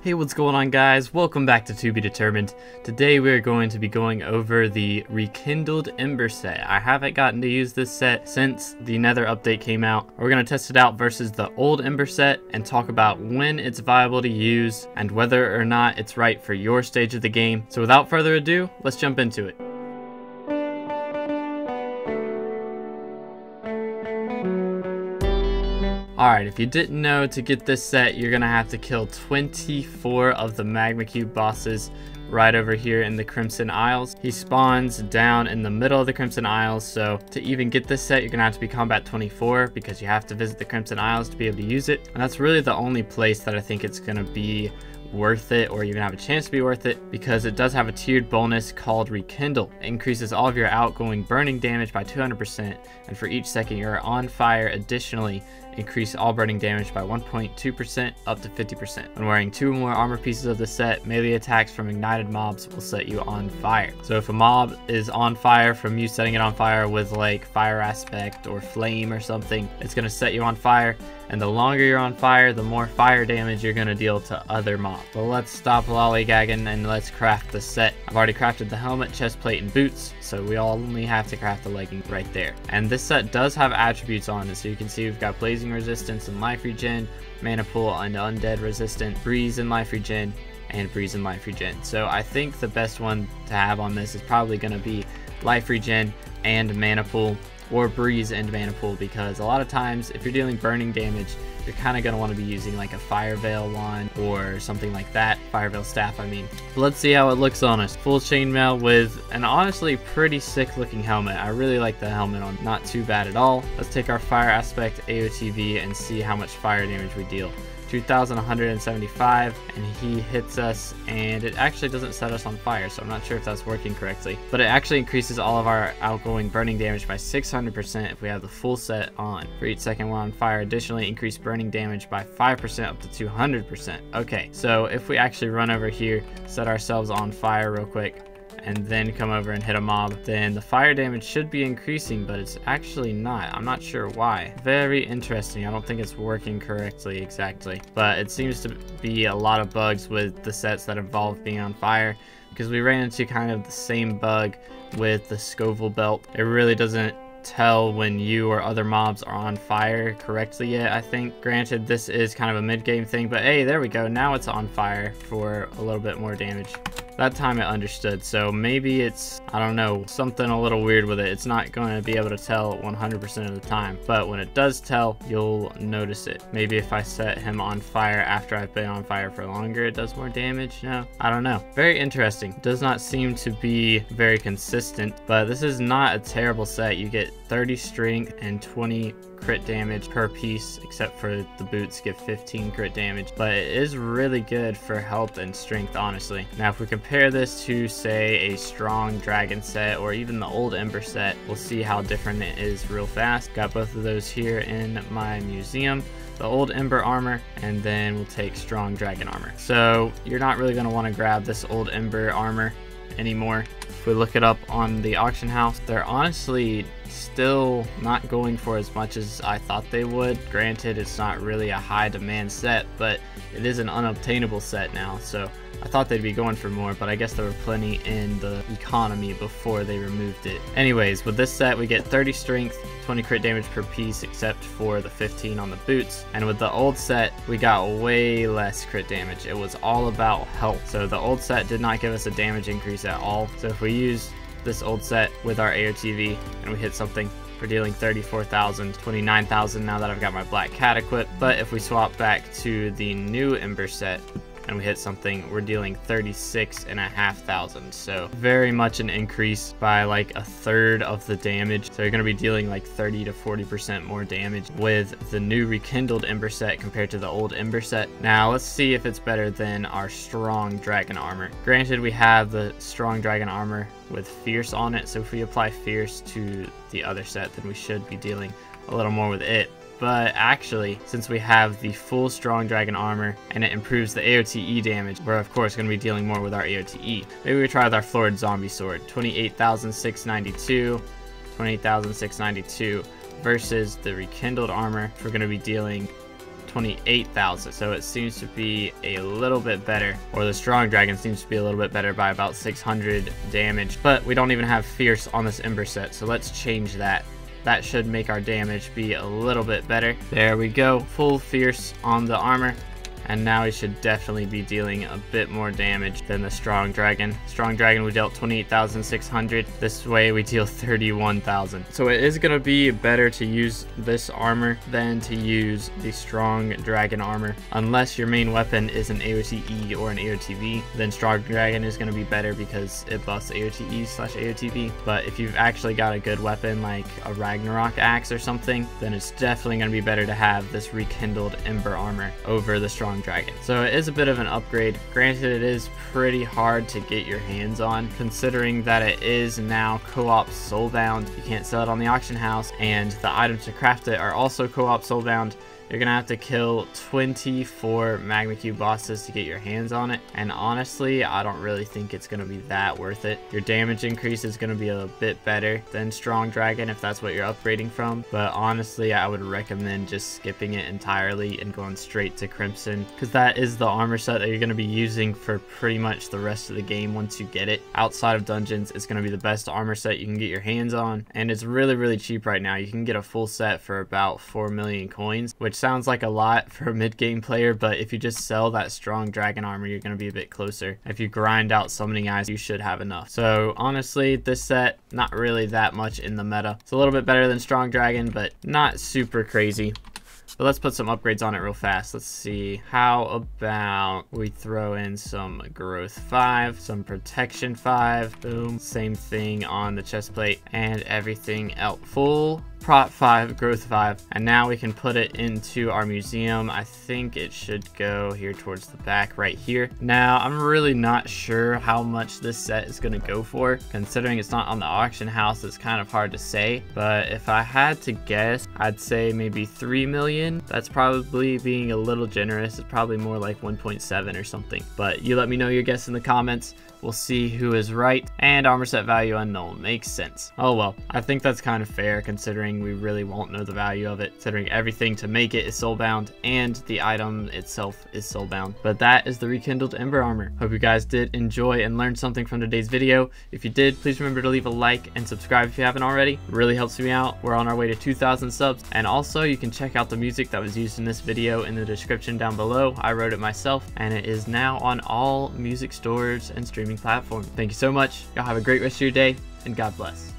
Hey, what's going on, guys? Welcome back to Be Determined. Today we're going to be going over the Rekindled Ember set. I haven't gotten to use this set since the Nether update came out. We're going to test it out versus the old Ember set and talk about when it's viable to use and whether or not it's right for your stage of the game. So without further ado, let's jump into it. Alright, if you didn't know, to get this set, you're going to have to kill 24 of the Magma Cube bosses right over here in the Crimson Isles. He spawns down in the middle of the Crimson Isles, so to even get this set, you're going to have to be Combat 24 because you have to visit the Crimson Isles to be able to use it. And that's really the only place that I think it's going to be worth it, or even have a chance to be worth it, because it does have a tiered bonus called Rekindle. It increases all of your outgoing burning damage by 200%, and for each second you're on fire, additionally increase all burning damage by 1.2% up to 50%. When wearing 2 or more armor pieces of the set, melee attacks from ignited mobs will set you on fire. So if a mob is on fire from you setting it on fire with like fire aspect or flame or something, it's going to set you on fire, and the longer you're on fire, the more fire damage you're going to deal to other mobs. But let's stop lollygagging and let's craft the set. I've already crafted the helmet, chest plate, and boots, so we only have to craft the legging right there. And this set does have attributes on it, so you can see we've got blazing resistance and life regen, mana pool and undead resistant, breeze and life regen, and breeze and life regen. So I think the best one to have on this is probably going to be life regen and mana pool, or breeze and mana pool, because a lot of times if you're dealing burning damage, you're kind of going to want to be using like a fire veil wand or something like that, fire veil staff I mean. But let's see how it looks on us. Full chainmail with an honestly pretty sick looking helmet. I really like the helmet on, not too bad at all. Let's take our fire aspect AOTV and see how much fire damage we deal. 2,175, and he hits us, and it actually doesn't set us on fire, so I'm not sure if that's working correctly, but it actually increases all of our outgoing burning damage by 600% if we have the full set on. For each second we're on fire, additionally increase burning damage by 5% up to 200%. Okay, so if we actually run over here, set ourselves on fire real quick, and then come over and hit a mob, then the fire damage should be increasing, but it's actually not. I'm not sure why. Very interesting. I don't think it's working correctly exactly, but it seems to be a lot of bugs with the sets that involve being on fire, because we ran into kind of the same bug with the Scoville belt. It really doesn't tell when you or other mobs are on fire correctly yet, I think. Granted, this is kind of a mid-game thing, but hey, there we go. Now it's on fire for a little bit more damage. That time it understood, so maybe it's, I don't know, something a little weird with it. It's not going to be able to tell 100% of the time, but when it does tell, you'll notice it. Maybe if I set him on fire after I've been on fire for longer, it does more damage? No, I don't know. Very interesting. Does not seem to be very consistent, but this is not a terrible set. You get 30 strength and 20 crit damage per piece, except for the boots give 15 crit damage, but it is really good for health and strength, honestly. Now if we compare this to say a strong dragon set or even the old ember set, we'll see how different it is real fast. Got both of those here in my museum, the old ember armor, and then we'll take strong dragon armor. So you're not really going to want to grab this old ember armor anymore. If we look it up on the auction house, they're honestly still not going for as much as I thought they would. Granted, it's not really a high demand set, but it is an unobtainable set now, so I thought they'd be going for more, but I guess there were plenty in the economy before they removed it. Anyways, with this set we get 30 strength, 20 crit damage per piece except for the 15 on the boots, and with the old set we got way less crit damage. It was all about health, so the old set did not give us a damage increase at all. So if we use this old set with our AOTV and we hit something, we're dealing 34,000, 29,000 now that I've got my black cat equipped. But if we swap back to the new ember set and we hit something, we're dealing 36,500. So very much an increase by like a third of the damage. So you're going to be dealing like 30 to 40% more damage with the new rekindled ember set compared to the old ember set. Now let's see if it's better than our strong dragon armor. Granted, we have the strong dragon armor with fierce on it, so if we apply fierce to the other set, then we should be dealing a little more with it. But actually, since we have the full strong dragon armor and it improves the AOTE damage, we're of course going to be dealing more with our AOTE. Maybe we try with our florid zombie sword. 28,692, 28,692 versus the rekindled armor. We're going to be dealing 28,000. So it seems to be a little bit better, or the strong dragon seems to be a little bit better by about 600 damage. But we don't even have fierce on this ember set, so let's change that. That should make our damage be a little bit better. There we go, full fierce on the armor. And now we should definitely be dealing a bit more damage than the strong dragon. Strong dragon, we dealt 28,600. This way we deal 31,000. So it is going to be better to use this armor than to use the strong dragon armor. Unless your main weapon is an AOTE or an AOTV, then strong dragon is going to be better because it buffs AOTE/AOTV. But if you've actually got a good weapon like a Ragnarok axe or something, then it's definitely going to be better to have this rekindled ember armor over the strong dragon. So it is a bit of an upgrade. Granted, it is pretty hard to get your hands on, considering that it is now co-op soulbound. You can't sell it on the auction house, and the items to craft it are also co-op soulbound. You're gonna have to kill 24 magma cube bosses to get your hands on it, and honestly I don't really think it's gonna be that worth it. Your damage increase is gonna be a bit better than strong dragon if that's what you're upgrading from, but honestly I would recommend just skipping it entirely and going straight to Crimson, because that is the armor set that you're gonna be using for pretty much the rest of the game. Once you get it outside of dungeons, it's gonna be the best armor set you can get your hands on, and it's really cheap right now. You can get a full set for about 4 million coins, which sounds like a lot for a mid-game player, but if you just sell that strong dragon armor, you're going to be a bit closer. If you grind out summoning eyes, you should have enough. So honestly, this set, not really that much in the meta. It's a little bit better than strong dragon, but not super crazy. But let's put some upgrades on it real fast. Let's see. How about we throw in some growth 5, some protection 5. Boom. Same thing on the chest plate and everything else. Full prot 5, growth 5, and now we can put it into our museum. I think it should go here towards the back right here. Now I'm really not sure how much this set is going to go for, considering it's not on the auction house. It's kind of hard to say, but if I had to guess, I'd say maybe 3 million. That's probably being a little generous. It's probably more like 1.7 or something, but you let me know your guess in the comments. We'll see who is right. And armor set value unknown. Makes sense. Oh well, I think that's kind of fair considering we really won't know the value of it, considering everything to make it is soulbound and the item itself is soulbound. But that is the rekindled ember armor. Hope you guys did enjoy and learn something from today's video. If you did, please remember to leave a like and subscribe if you haven't already. It really helps me out. We're on our way to 2,000 subs. And also you can check out the music that was used in this video in the description down below. I wrote it myself, and it is now on all music stores and streaming platforms. Thank you so much. Y'all have a great rest of your day, and God bless.